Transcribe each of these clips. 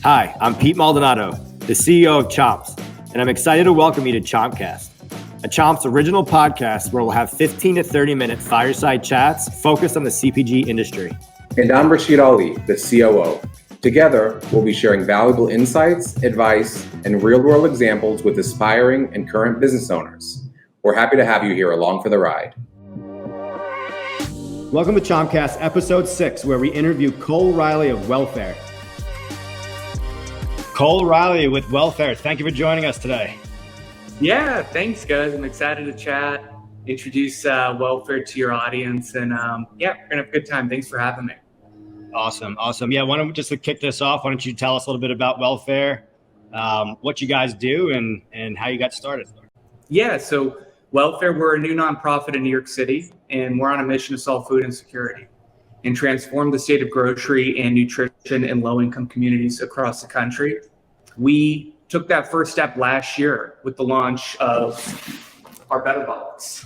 Hi, I'm Pete Maldonado, the CEO of Chomps, and I'm excited to welcome you to Chompcast, a Chomps original podcast where we'll have 15 to 30-minute fireside chats focused on the CPG industry. And I'm Rashid, the COO. Together, we'll be sharing valuable insights, advice, and real-world examples with aspiring and current business owners. We're happy to have you here along for the ride. Welcome to Chompcast episode 6, where we interview Cole Riley of Wellfare. Cole Riley with Wellfare, thank you for joining us today. Yeah, thanks guys. I'm excited to chat, introduce Wellfare to your audience, and we're gonna have a good time. Thanks for having me. Awesome. Yeah, why don't we just to kick this off, why don't you tell us a little bit about Wellfare, what you guys do and how you got started? Yeah, so Wellfare, we're a new nonprofit in New York City, and we're on a mission to solve food insecurity and transform the state of grocery and nutrition in low-income communities across the country. We took that first step last year with the launch of our Better Box.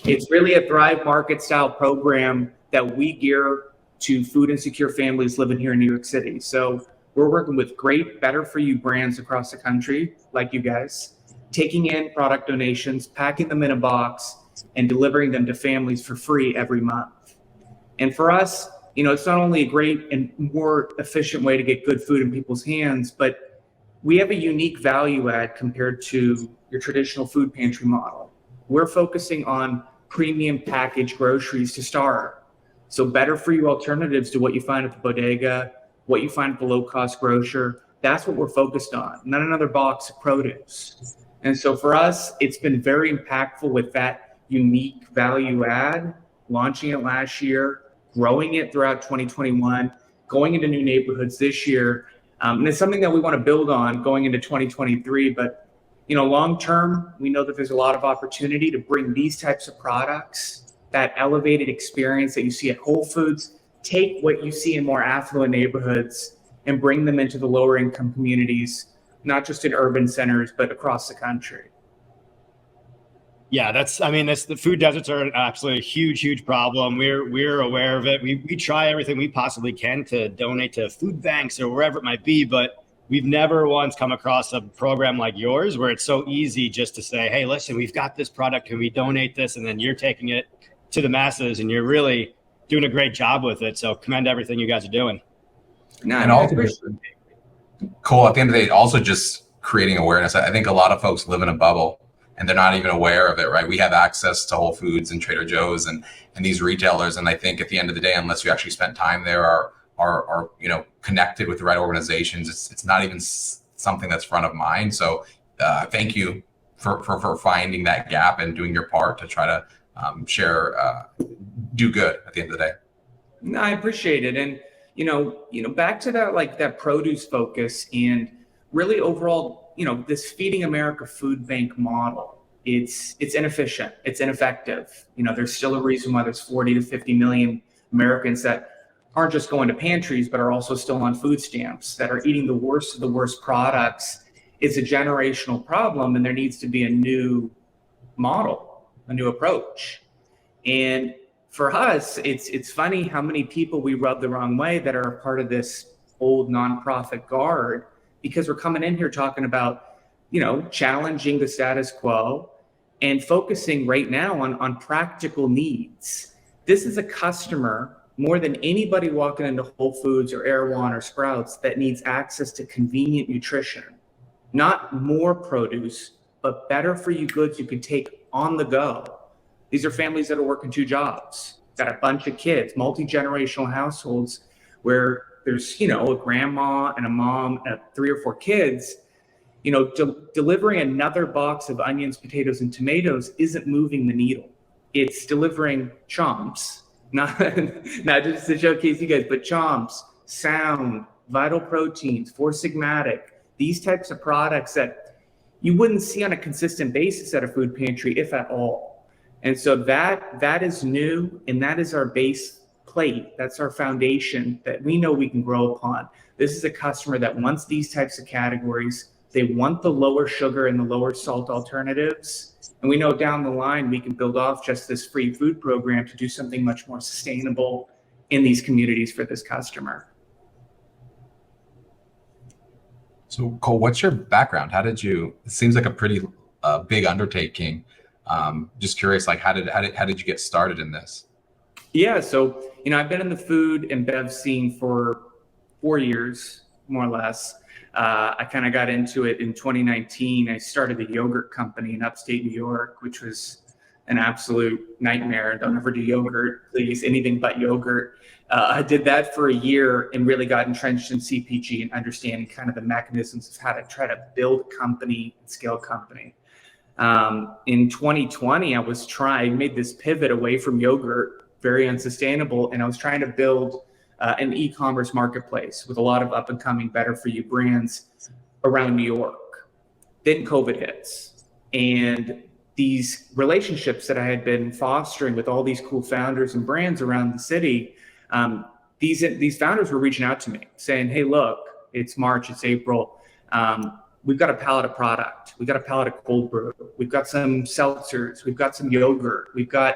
It's really a Thrive Market style program that we gear to food insecure families living here in New York City. So we're working with great better for you brands across the country, like you guys, taking in product donations, packing them in a box, and delivering them to families for free every month. And for us, it's not only a great and more efficient way to get good food in people's hands, but we have a unique value add compared to your traditional food pantry model. We're focusing on premium packaged groceries to start. So better for you alternatives to what you find at the bodega, what you find at the low cost grocer. That's what we're focused on, not another box of produce. And so for us, it's been very impactful with that unique value add, launching it last year, growing it throughout 2021, going into new neighborhoods this year. And it's something that we want to build on going into 2023. But, long term, we know that there's a lot of opportunity to bring these types of products, that elevated experience that you see at Whole Foods, take what you see in more affluent neighborhoods and bring them into the lower income communities, not just in urban centers, but across the country. Yeah, the food deserts are absolutely a huge problem. We're aware of it. We try everything we possibly can to donate to food banks or wherever it might be, but we've never once come across a program like yours where it's so easy just to say, hey, listen, we've got this product, can we donate this? And then you're taking it to the masses and you're really doing a great job with it. So commend everything you guys are doing. And also, Cole, at the end of the day, also just creating awareness. I think a lot of folks live in a bubble and they're not even aware of it, right? We have access to Whole Foods and Trader Joe's and these retailers. And I think at the end of the day, unless you actually spent time there, are connected with the right organizations, it's not even something that's front of mind. So thank you for finding that gap and doing your part to try to do good at the end of the day. No, I appreciate it. And, back to that produce focus and really overall, this Feeding America food bank model, it's inefficient, it's ineffective. There's still a reason why there's 40 to 50 million Americans that aren't just going to pantries, but are also still on food stamps, that are eating the worst of the worst products. It's a generational problem, and there needs to be a new model, a new approach. And for us, it's funny how many people we rub the wrong way that are a part of this old nonprofit guard, because we're coming in here talking about, challenging the status quo and focusing right now on practical needs. This is a customer more than anybody walking into Whole Foods or Erewhon or Sprouts that needs access to convenient nutrition, not more produce, but better for you goods you can take on the go. These are families that are working 2 jobs, got a bunch of kids, multi-generational households where there's, a grandma and a mom and 3 or 4 kids. Delivering another box of onions, potatoes, and tomatoes isn't moving the needle. It's delivering Chomps, not just to showcase you guys, but Chomps, Sound, Vital Proteins, Four Sigmatic, these types of products that you wouldn't see on a consistent basis at a food pantry, if at all. And so that is new, and that is our base plate. That's our foundation that we know we can grow upon. This is a customer that wants these types of categories. They want the lower sugar and the lower salt alternatives. And we know down the line, we can build off just this free food program to do something much more sustainable in these communities for this customer. So Cole, what's your background? It seems like a pretty big undertaking. Just curious, like how did you get started in this? Yeah, so I've been in the food and bev scene for 4 years, more or less. I kind of got into it in 2019. I started a yogurt company in upstate New York, which was an absolute nightmare. Don't ever do yogurt, please, anything but yogurt. I did that for a year and really got entrenched in CPG and understanding kind of the mechanisms of how to try to build a company and scale a company. In 2020, I made this pivot away from yogurt, very unsustainable, and I was trying to build an e-commerce marketplace with a lot of up and coming better for you brands around New York. Then COVID hits, and these relationships that I had been fostering with all these cool founders and brands around the city, these founders were reaching out to me saying, "Hey, look, it's March, it's April. We've got a pallet of product. We've got a pallet of cold brew. We've got some seltzers. We've got some yogurt. We've got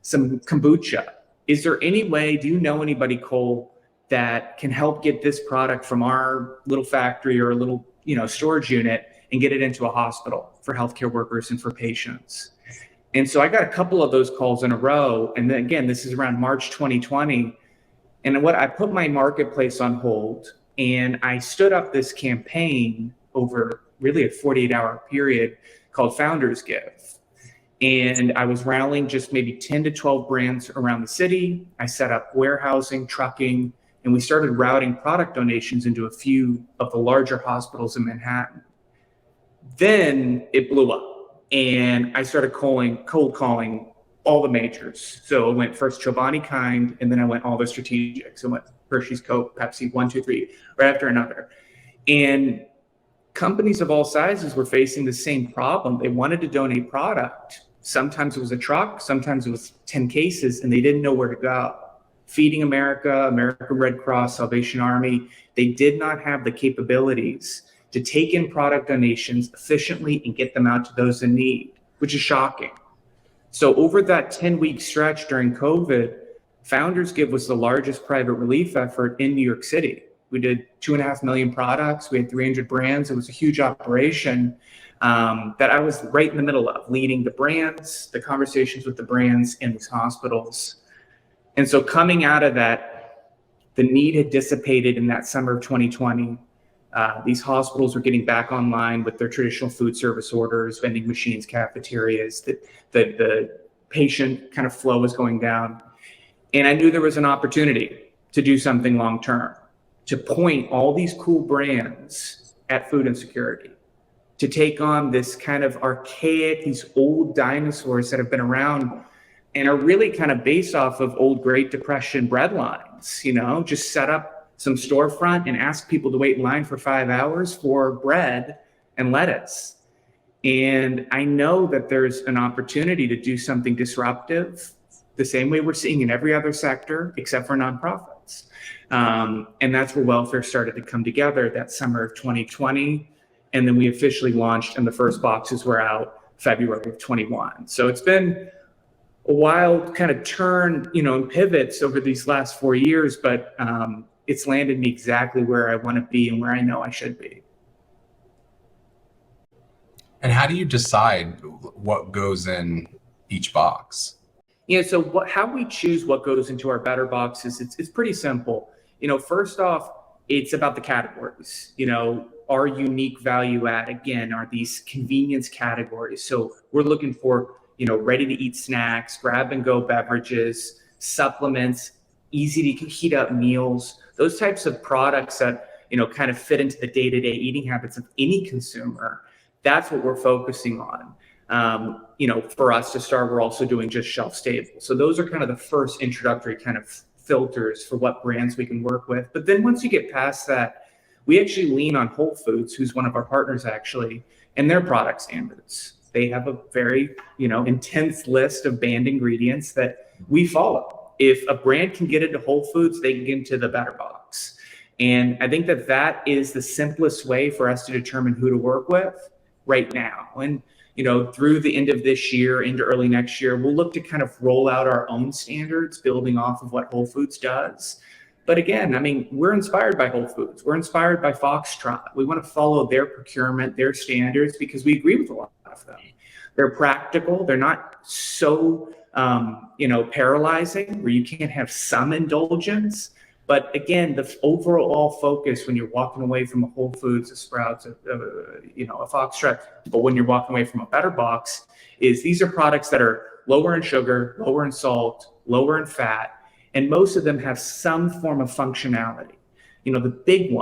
some kombucha. Is there any way, do you know anybody, Cole, that can help get this product from our little factory or a little, storage unit and get it into a hospital for healthcare workers and for patients?" And so I got a couple of those calls in a row. And then again, this is around March 2020. And I put my marketplace on hold and I stood up this campaign over really a 48-hour period called Founders Give. And I was rallying just maybe 10 to 12 brands around the city. I set up warehousing, trucking, and we started routing product donations into a few of the larger hospitals in Manhattan. Then it blew up and I started cold calling all the majors. So I went first Chobani Kind, and then I went all the strategics. I went Hershey's, Coke, Pepsi, 1, 2, 3, right after another. And companies of all sizes were facing the same problem. They wanted to donate product. Sometimes it was a truck, sometimes it was 10 cases, and they didn't know where to go. Feeding America, American Red Cross, Salvation Army, they did not have the capabilities to take in product donations efficiently and get them out to those in need, which is shocking. So over that 10-week stretch during COVID, Founders Give was the largest private relief effort in New York City. We did 2.5 million products. We had 300 brands. It was a huge operation that I was right in the middle of, leading the brands, the conversations with the brands in these hospitals. And so coming out of that, the need had dissipated in that summer of 2020. These hospitals were getting back online with their traditional food service orders, vending machines, cafeterias. The patient kind of flow was going down. And I knew there was an opportunity to do something long term, to point all these cool brands at food insecurity, to take on this kind of archaic, these old dinosaurs that have been around and are really kind of based off of old Great Depression bread lines, just set up some storefront and ask people to wait in line for 5 hours for bread and lettuce. And I know that there's an opportunity to do something disruptive, the same way we're seeing in every other sector, except for nonprofits. And that's where Wellfare started to come together that summer of 2020. And then we officially launched, and the first boxes were out February of 21. So it's been a wild kind of turn, and pivots over these last 4 years, but it's landed me exactly where I want to be and where I know I should be. And how do you decide what goes in each box? So how we choose what goes into our better boxes, it's pretty simple. First off, it's about the categories. Our unique value add, again, are these convenience categories. So we're looking for, ready to eat snacks, grab and go beverages, supplements, easy to heat up meals, those types of products that, kind of fit into the day-to-day eating habits of any consumer. That's what we're focusing on. For us to start, we're also doing just shelf stable. So those are kind of the first introductory kind of filters for what brands we can work with. But then once you get past that, we actually lean on Whole Foods, who's one of our partners actually, and their product standards. They have a very, intense list of banned ingredients that we follow. If a brand can get into Whole Foods, they can get into the better box. And I think that is the simplest way for us to determine who to work with right now. And through the end of this year into early next year, we'll look to kind of roll out our own standards, building off of what Whole Foods does. But again, I mean, we're inspired by Whole Foods. We're inspired by Foxtrot. We want to follow their procurement, their standards, because we agree with a lot of them. They're practical. They're not so, paralyzing where you can't have some indulgence. But again, the overall focus when you're walking away from a Whole Foods, a Sprouts, a Foxtrot, but when you're walking away from a Better Box, is these are products that are lower in sugar, lower in salt, lower in fat, and most of them have some form of functionality. The big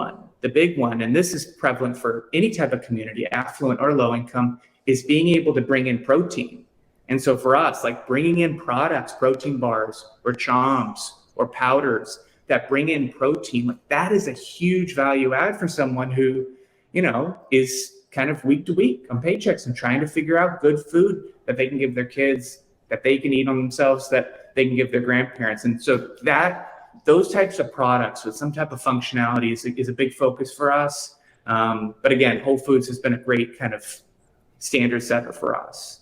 one, and this is prevalent for any type of community, affluent or low income, is being able to bring in protein. And so for us, like bringing in products, protein bars or chomps or powders that bring in protein, like that is a huge value add for someone who, is kind of week to week on paychecks and trying to figure out good food that they can give their kids, that they can eat on themselves, that they can give their grandparents. And so those types of products with some type of functionality is a big focus for us. But again, Whole Foods has been a great kind of standard setter for us.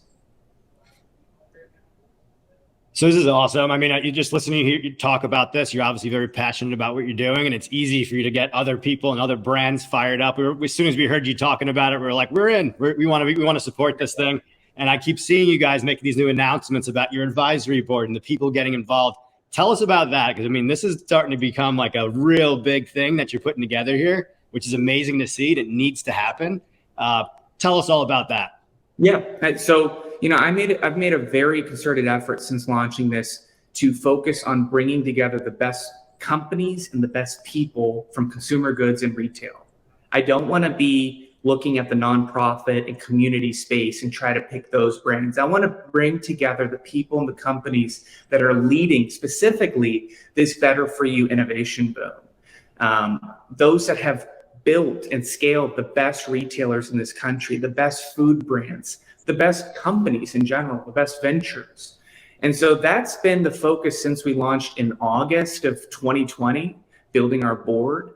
So this is awesome. I mean, you just listening to you talk about this, you're obviously very passionate about what you're doing, and it's easy for you to get other people and other brands fired up. As soon as we heard you talking about it, we were like, we're in. We want to support this thing. And I keep seeing you guys make these new announcements about your advisory board and the people getting involved. Tell us about that, because I mean, this is starting to become like a real big thing that you're putting together here, which is amazing to see. It needs to happen. Tell us all about that. Yeah. So, I've made a very concerted effort since launching this to focus on bringing together the best companies and the best people from consumer goods and retail. I don't want to be looking at the nonprofit and community space and try to pick those brands. I want to bring together the people and the companies that are leading specifically this better for you innovation boom. Those that have built and scaled the best retailers in this country, the best food brands, the best companies in general, the best ventures. And so that's been the focus since we launched in August of 2020, building our board,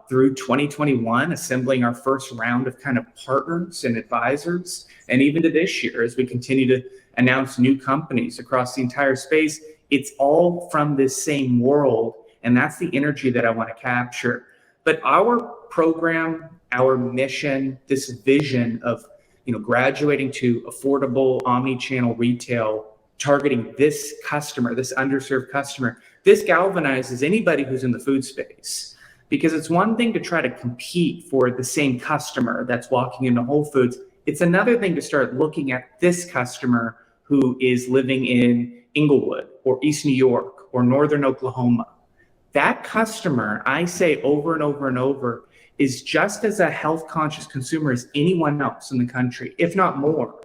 through 2021, assembling our first round of kind of partners and advisors, and even to this year as we continue to announce new companies across the entire space. It's all from this same world, and that's the energy that I want to capture. But our program, our mission, this vision of graduating to affordable omni-channel retail, targeting this customer, this underserved customer, this galvanizes anybody who's in the food space. Because it's one thing to try to compete for the same customer that's walking into Whole Foods. It's another thing to start looking at this customer who is living in Inglewood or East New York or Northern Oklahoma. That customer, I say over and over and over, is just as a health conscious consumer as anyone else in the country, if not more.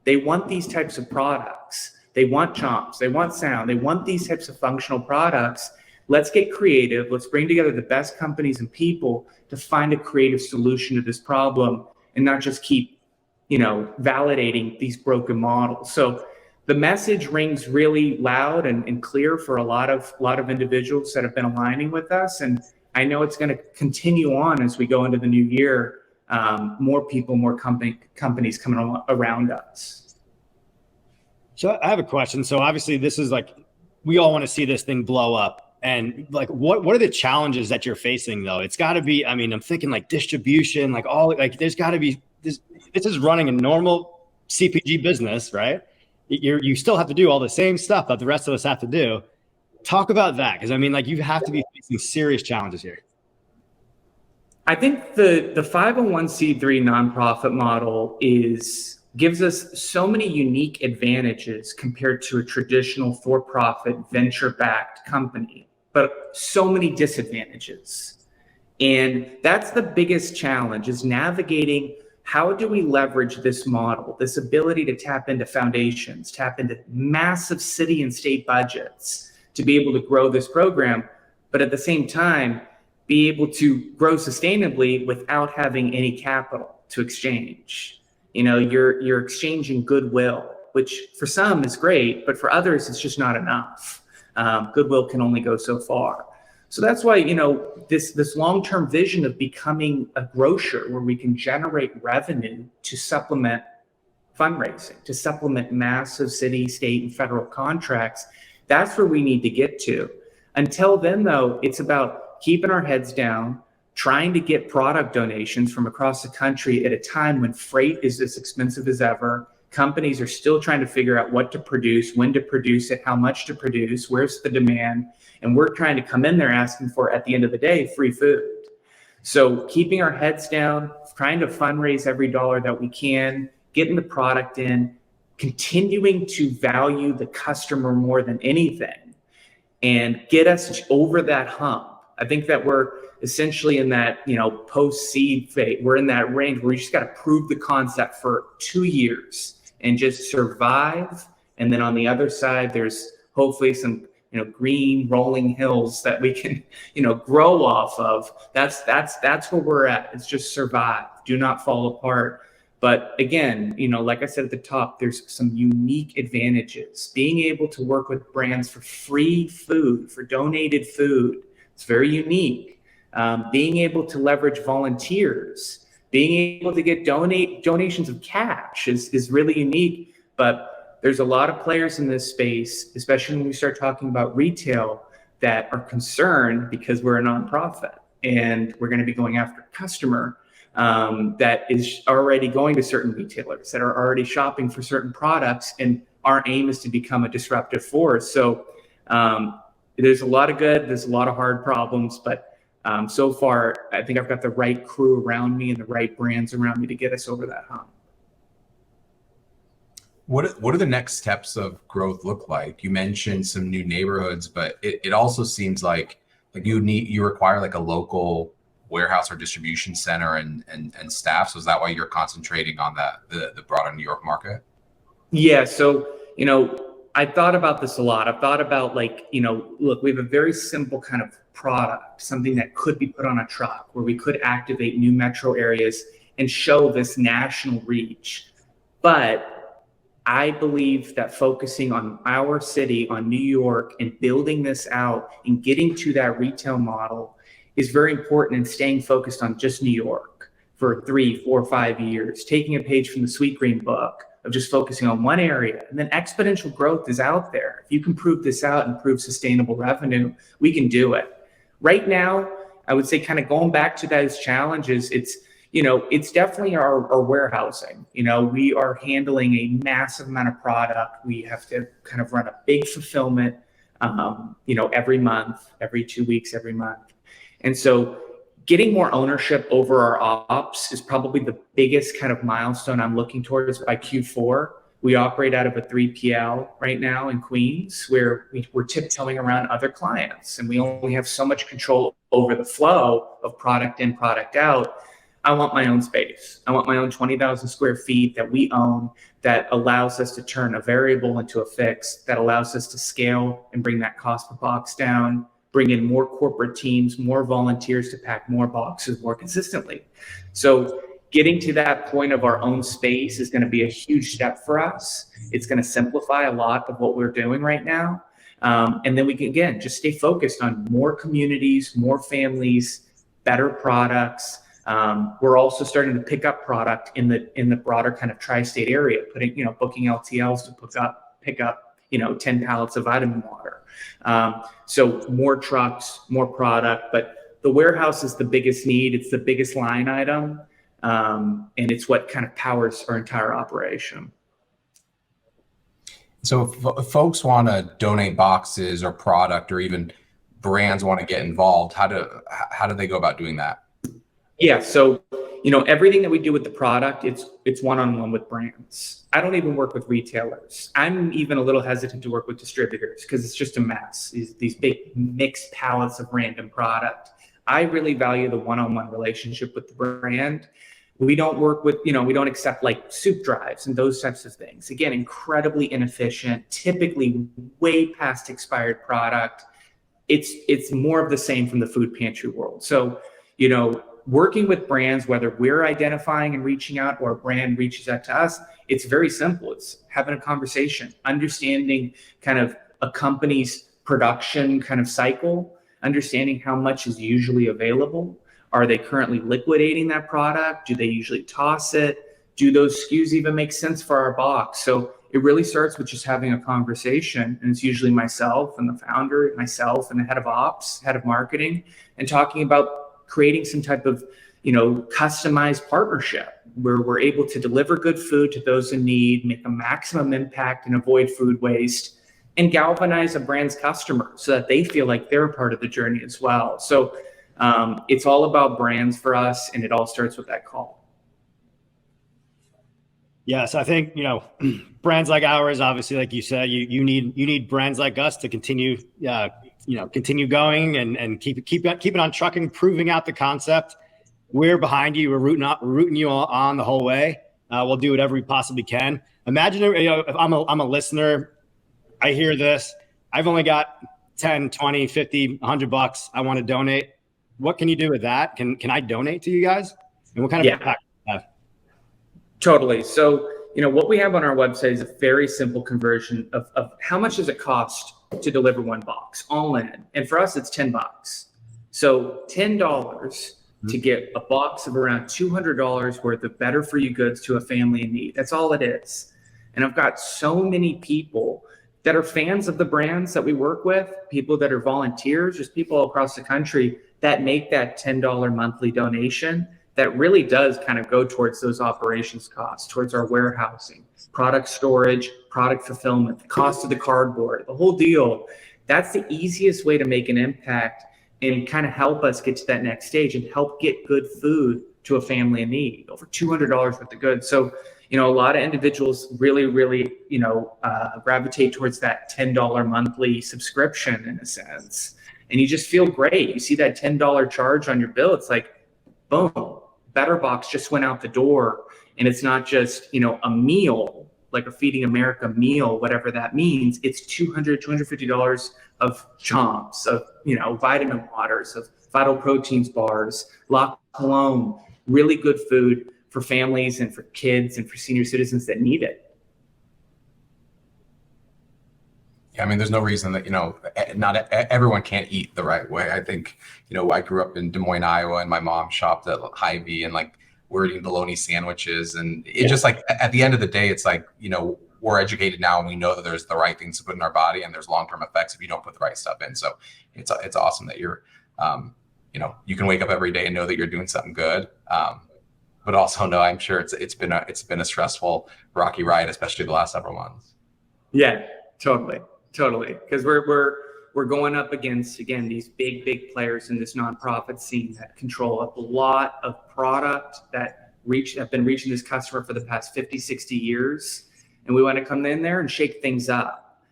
They want these types of products. They want chomps, they want sound, they want these types of functional products. Let's get creative. Let's bring together the best companies and people to find a creative solution to this problem and not just keep, validating these broken models. So the message rings really loud and clear for a lot of individuals that have been aligning with us. And I know it's going to continue on as we go into the new year. More people, more companies coming around us. So I have a question. So obviously this is like, we all want to see this thing blow up. And like, what are the challenges that you're facing though? It's got to be, I mean, I'm thinking like distribution, there's got to be this is running a normal CPG business, right? You still have to do all the same stuff that the rest of us have to do. Talk about that. Because I mean, like, you have to be facing serious challenges here. I think the 501c3 nonprofit model gives us so many unique advantages compared to a traditional for-profit venture-backed company, but so many disadvantages. And that's the biggest challenge, is navigating how do we leverage this model, this ability to tap into foundations, tap into massive city and state budgets to be able to grow this program, but at the same time, be able to grow sustainably without having any capital to exchange. You're exchanging goodwill, which for some is great, but for others, it's just not enough. Goodwill can only go so far. So that's why, this long-term vision of becoming a grocer where we can generate revenue to supplement fundraising, to supplement massive city, state, and federal contracts, that's where we need to get to. Until then, though, it's about keeping our heads down, trying to get product donations from across the country at a time when freight is as expensive as ever. Companies are still trying to figure out what to produce, when to produce it, how much to produce, where's the demand. And we're trying to come in there asking for, at the end of the day, free food. So keeping our heads down, trying to fundraise every dollar that we can, getting the product in, continuing to value the customer more than anything, and get us over that hump. I think that we're essentially in that, post-seed phase. We're in that range where we just got to prove the concept for 2 years and just survive. And then on the other side, there's hopefully some, green rolling hills that we can, grow off of. That's where we're at. It's just survive, do not fall apart. But again, like I said at the top, there's some unique advantages. Being able to work with brands for free food, for donated food, it's very unique. Being able to leverage volunteers, being able to get donations of cash is really unique. But there's a lot of players in this space, especially when we start talking about retail, that are concerned because we're a nonprofit and we're going to be going after a customer that is already going to certain retailers, that are already shopping for certain products, and our aim is to become a disruptive force. So there's a lot of good, there's a lot of hard problems, but so far I think I've got the right crew around me and the right brands around me to get us over that hump. What do the next steps of growth look like? You mentioned some new neighborhoods, but it also seems like you require like a local warehouse or distribution center and staff. So is that why you're concentrating on the broader New York market? Yeah. So, I thought about this a lot. I've thought about look, we have a very simple kind of product, something that could be put on a truck where we could activate new metro areas and show this national reach. But I believe that focusing on our city, on New York, and building this out and getting to that retail model is very important, and staying focused on just New York for 3, 4, 5 years, taking a page from the Sweet Green book of just focusing on one area. And then exponential growth is out there. If you can prove this out and prove sustainable revenue, we can do it. Right now, I would say, kind of going back to those challenges, it's definitely our warehousing. We are handling a massive amount of product. We have to kind of run a big fulfillment, every month, every 2 weeks, every month. And so getting more ownership over our ops is probably the biggest kind of milestone I'm looking towards by Q4. We operate out of a 3PL right now in Queens, where we're tiptoeing around other clients, and we only have so much control over the flow of product in, product out. I want my own space. I want my own 20,000 square feet that we own, that allows us to turn a variable into a fixed, that allows us to scale and bring that cost per box down, bring in more corporate teams, more volunteers to pack more boxes more consistently. So getting to that point of our own space is going to be a huge step for us. It's going to simplify a lot of what we're doing right now. And then we can, again, just stay focused on more communities, more families, better products. We're also starting to pick up product in the broader kind of tri-state area, booking LTLs to pick up 10 pallets of vitamin water. So more trucks, more product, but the warehouse is the biggest need. It's the biggest line item. And it's what kind of powers our entire operation. So if folks want to donate boxes or product, or even brands want to get involved, how do they go about doing that? Yeah. So, everything that we do with the product, it's one-on-one with brands. I don't even work with retailers. I'm even a little hesitant to work with distributors because it's just a mess. These big mixed pallets of random product. I really value the one-on-one relationship with the brand. We don't work with, we don't accept like soup drives and those types of things. Again, incredibly inefficient, typically way past expired product. It's more of the same from the food pantry world. So, working with brands, whether we're identifying and reaching out or a brand reaches out to us, it's very simple. It's having a conversation, understanding kind of a company's production kind of cycle, understanding how much is usually available. Are they currently liquidating that product? Do they usually toss it? Do those SKUs even make sense for our box? So it really starts with just having a conversation. And it's usually myself and the founder, myself and the head of ops, head of marketing, and talking about creating some type of, customized partnership where we're able to deliver good food to those in need, make a maximum impact and avoid food waste, and galvanize a brand's customer so that they feel like they're a part of the journey as well. So it's all about brands for us, and it all starts with that call. Yes, I think, brands like ours, obviously, like you said, you need brands like us to continue, continue going and keep it on trucking, proving out the concept. We're behind you. We're rooting you on the whole way. We'll do whatever we possibly can. Imagine, if I'm a listener, I hear this, I've only got 10, 20, 50, $100. I want to donate. What can you do with that? Can I donate to you guys? And what kind of impact do you have? Totally. So, what we have on our website is a very simple conversion of how much does it cost to deliver one box all in. And for us, it's $10. So $10 to get a box of around $200 worth of better for you goods to a family in need. That's all it is. And I've got so many people that are fans of the brands that we work with, people that are volunteers, just people across the country that make that $10 monthly donation that really does kind of go towards those operations costs, towards our warehousing, product storage, product fulfillment, the cost of the cardboard, the whole deal. That's the easiest way to make an impact and kind of help us get to that next stage and help get good food to a family in need, over $200 worth of goods. So, a lot of individuals really, gravitate towards that $10 monthly subscription in a sense. And you just feel great. You see that $10 charge on your bill. It's like, boom, Better Box just went out the door. And it's not just, a meal, like a Feeding America meal, whatever that means. It's $250 of chomps, of, vitamin waters, of Vital Proteins bars, La Colombe, really good food for families and for kids and for senior citizens that need it. Yeah, I mean, there's no reason that, not everyone can't eat the right way. I think, I grew up in Des Moines, Iowa, and my mom shopped at Hy-Vee, and we're eating bologna sandwiches. And it just at the end of the day, it's we're educated now and we know that there's the right things to put in our body and there's long-term effects if you don't put the right stuff in. So it's awesome that you're, you can wake up every day and know that you're doing something good. But also know, I'm sure it's been a stressful, rocky ride, especially the last several months. Yeah, totally. Because we're going up against, again, these big players in this nonprofit scene that control a lot of product that have been reaching this customer for the past 50, 60 years. And we want to come in there and shake things up.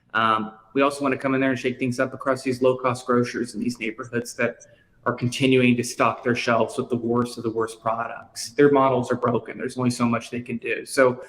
We also want to come in there and shake things up across these low-cost grocers in these neighborhoods that are continuing to stock their shelves with the worst of the worst products. Their models are broken. There's only so much they can do. So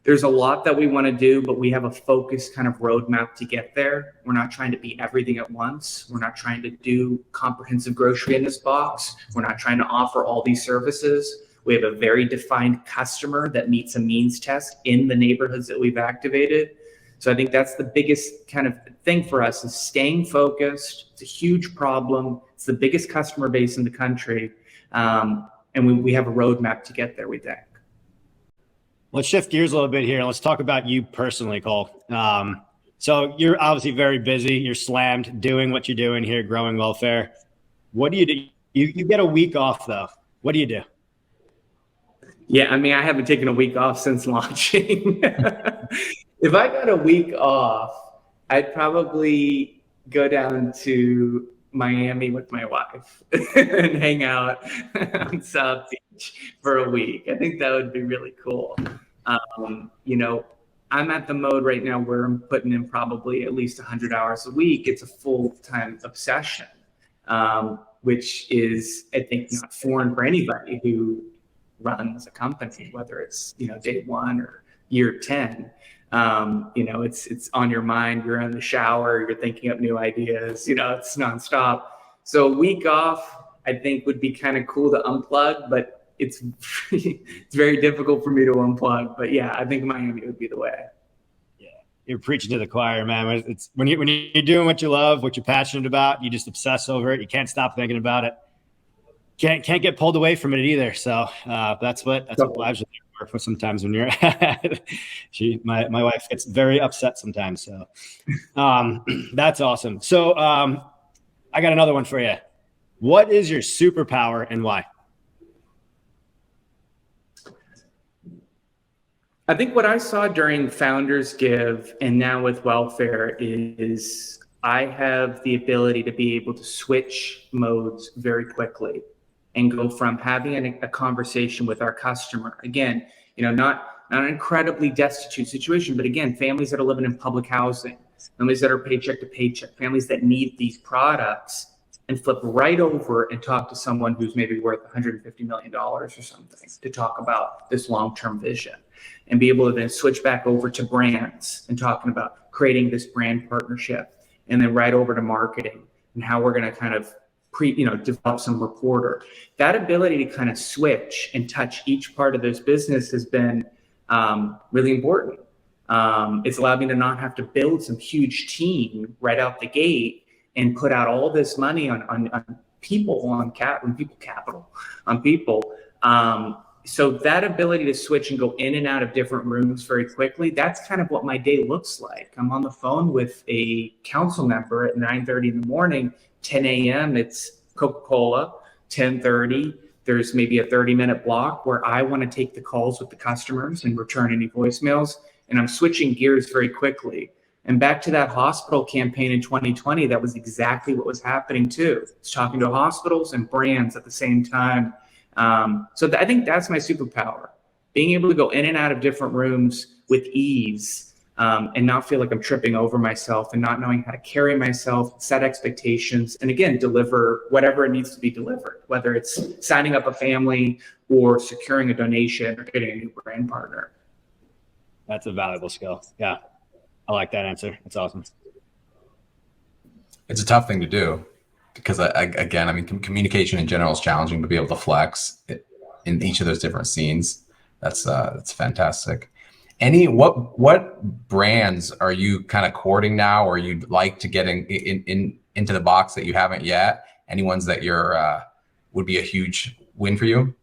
there's a lot that we want to do, but we have a focused kind of roadmap to get there. We're not trying to be everything at once. We're not trying to do comprehensive grocery in this box. We're not trying to offer all these services. We have a very defined customer that meets a means test in the neighborhoods that we've activated. So I think that's the biggest kind of thing for us is staying focused. It's a huge problem. It's the biggest customer base in the country. And we have a roadmap to get there, we think. Let's shift gears a little bit here. Let's talk about you personally, Cole. So you're obviously very busy. You're slammed doing what you're doing here, growing Wellfare. What do you do? You get a week off, though. What do you do? Yeah, I mean, I haven't taken a week off since launching. If I got a week off, I'd probably go down to Miami with my wife and hang out on South Beach for a week. I think that would be really cool. I'm at the mode right now where I'm putting in probably at least 100 hours a week. It's a full-time obsession, which is, I think, not foreign for anybody who runs a company, whether it's, day one or year 10. It's on your mind. You're in the shower, you're thinking up new ideas, it's nonstop. So a week off, I think, would be kind of cool to unplug, but it's very difficult for me to unplug. But yeah, I think Miami would be the way. Yeah, you're preaching to the choir, man. It's when you're doing what you love, what you're passionate about, you just obsess over it. You can't stop thinking about it. Can't get pulled away from it either. So that's what lives are there for. for sometimes when you're my wife gets very upset sometimes. So that's awesome. So I got another one for you. What is your superpower and why? I think what I saw during Founders Give and now with Wellfare is I have the ability to be able to switch modes very quickly and go from having a conversation with our customer. Again, not an incredibly destitute situation, but again, families that are living in public housing, families that are paycheck to paycheck, families that need these products, and flip right over and talk to someone who's maybe worth $150 million or something to talk about this long-term vision, and be able to then switch back over to brands and talking about creating this brand partnership, and then right over to marketing and how we're going to kind of develop some rapport. That ability to kind of switch and touch each part of this business has been really important. It's allowed me to not have to build some huge team right out the gate and put out all this money on people, on people capital, on people. So that ability to switch and go in and out of different rooms very quickly, that's kind of what my day looks like. I'm on the phone with a council member at 9:30 in the morning, 10 a.m. It's Coca-Cola, 10:30. There's maybe a 30-minute block where I want to take the calls with the customers and return any voicemails. And I'm switching gears very quickly. And back to that hospital campaign in 2020, that was exactly what was happening too. It's talking to hospitals and brands at the same time. I think that's my superpower, being able to go in and out of different rooms with ease, and not feel like I'm tripping over myself, and not knowing how to carry myself, set expectations, and again, deliver whatever it needs to be delivered, whether it's signing up a family or securing a donation or getting a new brand partner. That's a valuable skill. Yeah. I like that answer. That's awesome. It's a tough thing to do because communication in general is challenging, to be able to flex in each of those different scenes. That's fantastic. What brands are you kind of courting now, or you'd like to get into the box that you haven't yet? Any ones that would be a huge win for you?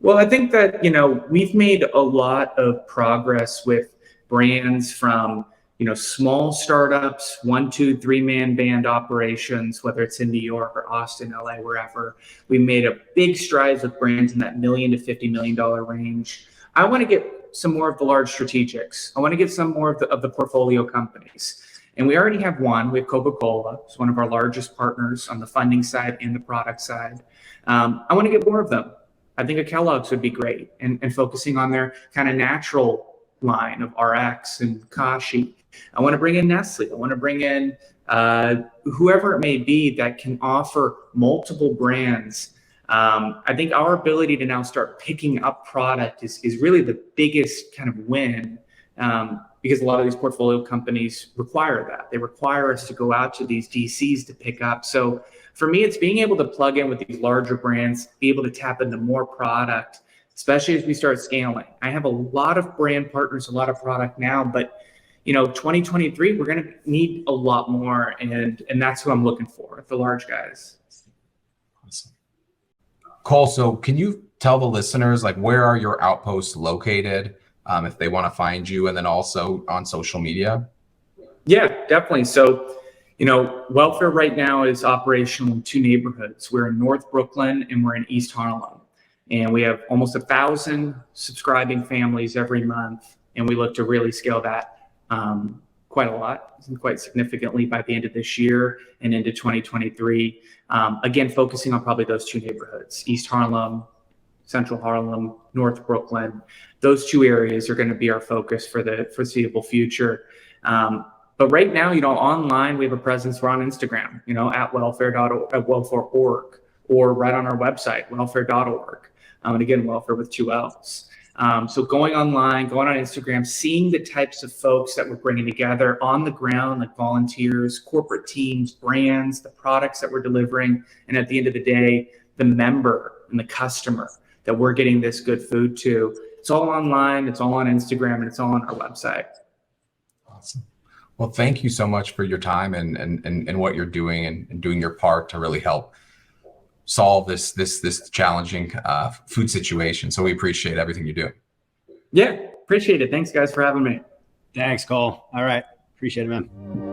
Well, I think that, we've made a lot of progress with brands from, small startups, 1, 2, 3-man band operations, whether it's in New York or Austin, LA, wherever. We made a big strides with brands in that $1 million to $50 million range. I want to get some more of the large strategics. I want to get some more of the portfolio companies. And we already have one. We have Coca-Cola. It's one of our largest partners on the funding side and the product side. I want to get more of them. I think a Kellogg's would be great, and focusing on their kind of natural line of RX and Kashi. I want to bring in Nestle. I want to bring in whoever it may be that can offer multiple brands. I think our ability to now start picking up product is really the biggest kind of win, because a lot of these portfolio companies require that. They require us to go out to these DCs to pick up. So for me, it's being able to plug in with these larger brands, be able to tap into more product, especially as we start scaling. I have a lot of brand partners, a lot of product now, but 2023, we're going to need a lot more, and that's who I'm looking for, the large guys. Awesome. Cole, so can you tell the listeners, where are your outposts located, if they want to find you, and then also on social media? Yeah, definitely. So, Wellfare right now is operational in 2 neighborhoods. We're in North Brooklyn and we're in East Harlem. And we have almost 1,000 subscribing families every month. And we look to really scale that quite a lot, quite significantly by the end of this year and into 2023. Again, focusing on probably those 2 neighborhoods, East Harlem, Central Harlem, North Brooklyn. Those 2 areas are going to be our focus for the foreseeable future. But right now, online, we have a presence. We're on Instagram, at Wellfare.org, at Wellfare.org, or right on our website, Wellfare.org. And again, Wellfare with 2 L's. So going online, going on Instagram, seeing the types of folks that we're bringing together on the ground, like volunteers, corporate teams, brands, the products that we're delivering, and at the end of the day, the member and the customer that we're getting this good food to. It's all online, it's all on Instagram, and it's all on our website. Awesome. Well, thank you so much for your time and what you're doing and doing your part to really help solve this challenging food situation. So we appreciate everything you do. Yeah, appreciate it. Thanks, guys, for having me. Thanks, Cole. All right. Appreciate it, man.